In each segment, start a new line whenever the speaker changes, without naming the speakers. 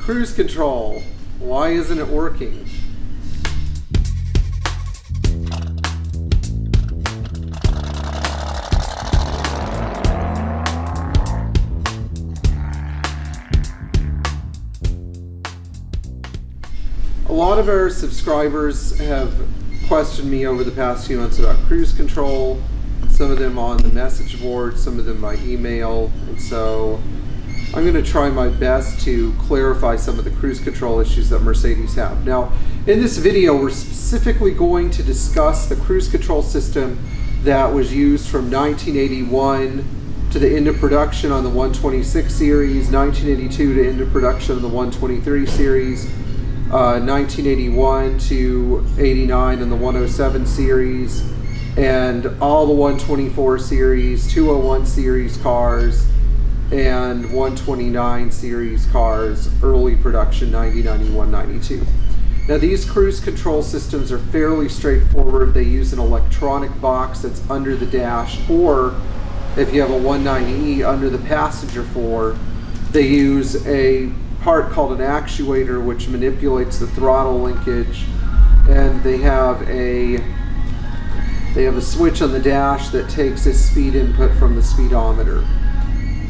Cruise control. Why isn't it working? A lot of our subscribers have questioned me over the past few months about cruise control, some of them on the message board, some of them by email, and so I'm going to try my best to clarify some of the cruise control issues that Mercedes have. Now, in this video, we're specifically going to discuss the cruise control system that was used from 1981 to the end of production on the 126 series, 1982 to end of production on the 123 series, 1981 to 89 in the 107 series, and all the 124 series, 201 series cars, and 129 series cars, early production 90, 91, 92. Now these cruise control systems are fairly straightforward. They use an electronic box that's under the dash, or if you have a 190E under the passenger floor, they use a part called an actuator which manipulates the throttle linkage, and they have a switch on the dash that takes a speed input from the speedometer.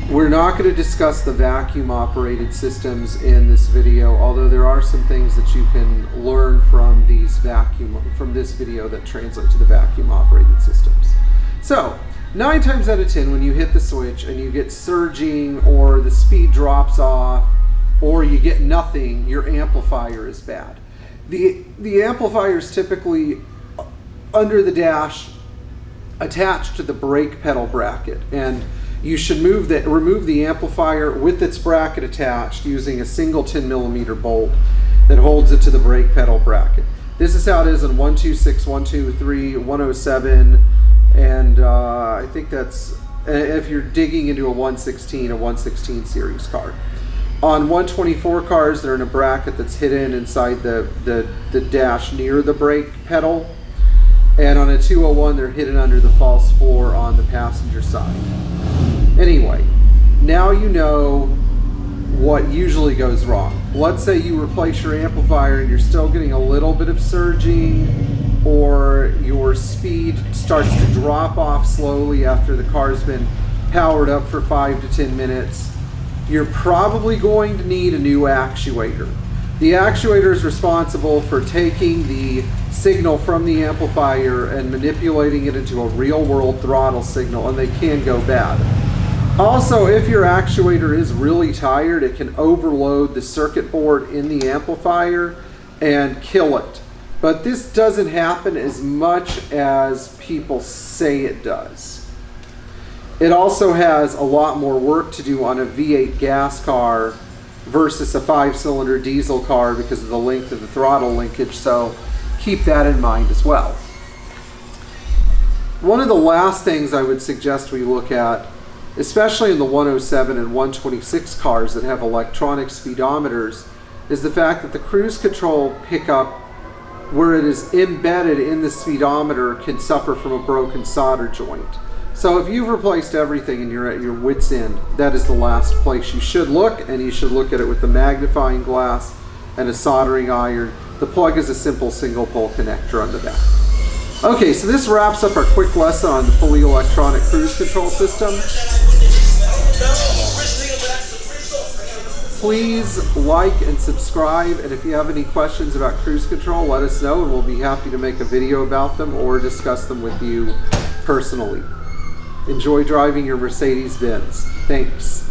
We're not going to discuss the vacuum operated systems in this video, although there are some things that you can learn from this video that translate to the vacuum operated systems. So 9 times out of 10, when you hit the switch and you get surging, or the speed drops off, or you get nothing, your amplifier is bad. The amplifier is typically under the dash attached to the brake pedal bracket, and you should remove the amplifier with its bracket attached using a single 10mm bolt that holds it to the brake pedal bracket. This is how it is in 126, 123, 107, and I think that's if you're digging into a 116 series car. On 124 cars, they're in a bracket that's hidden inside the dash near the brake pedal. And on a 201, they're hidden under the false floor on the passenger side. Anyway, now you know what usually goes wrong. Let's say you replace your amplifier and you're still getting a little bit of surging, or your speed starts to drop off slowly after the car's been powered up for 5 to 10 minutes. You're probably going to need a new actuator. The actuator is responsible for taking the signal from the amplifier and manipulating it into a real-world throttle signal, and they can go bad. Also, if your actuator is really tired, it can overload the circuit board in the amplifier and kill it. But this doesn't happen as much as people say it does. It also has a lot more work to do on a V8 gas car versus a 5-cylinder diesel car because of the length of the throttle linkage, so keep that in mind as well. One of the last things I would suggest we look at, especially in the 107 and 126 cars that have electronic speedometers, is the fact that the cruise control pickup, where it is embedded in the speedometer, can suffer from a broken solder joint. So if you've replaced everything and you're at your wit's end, that is the last place you should look, and you should look at it with the magnifying glass and a soldering iron. The plug is a simple single pole connector on the back. Okay, so this wraps up our quick lesson on the fully electronic cruise control system. Please like and subscribe, and if you have any questions about cruise control, let us know and we'll be happy to make a video about them or discuss them with you personally. Enjoy driving your Mercedes Benz. Thanks.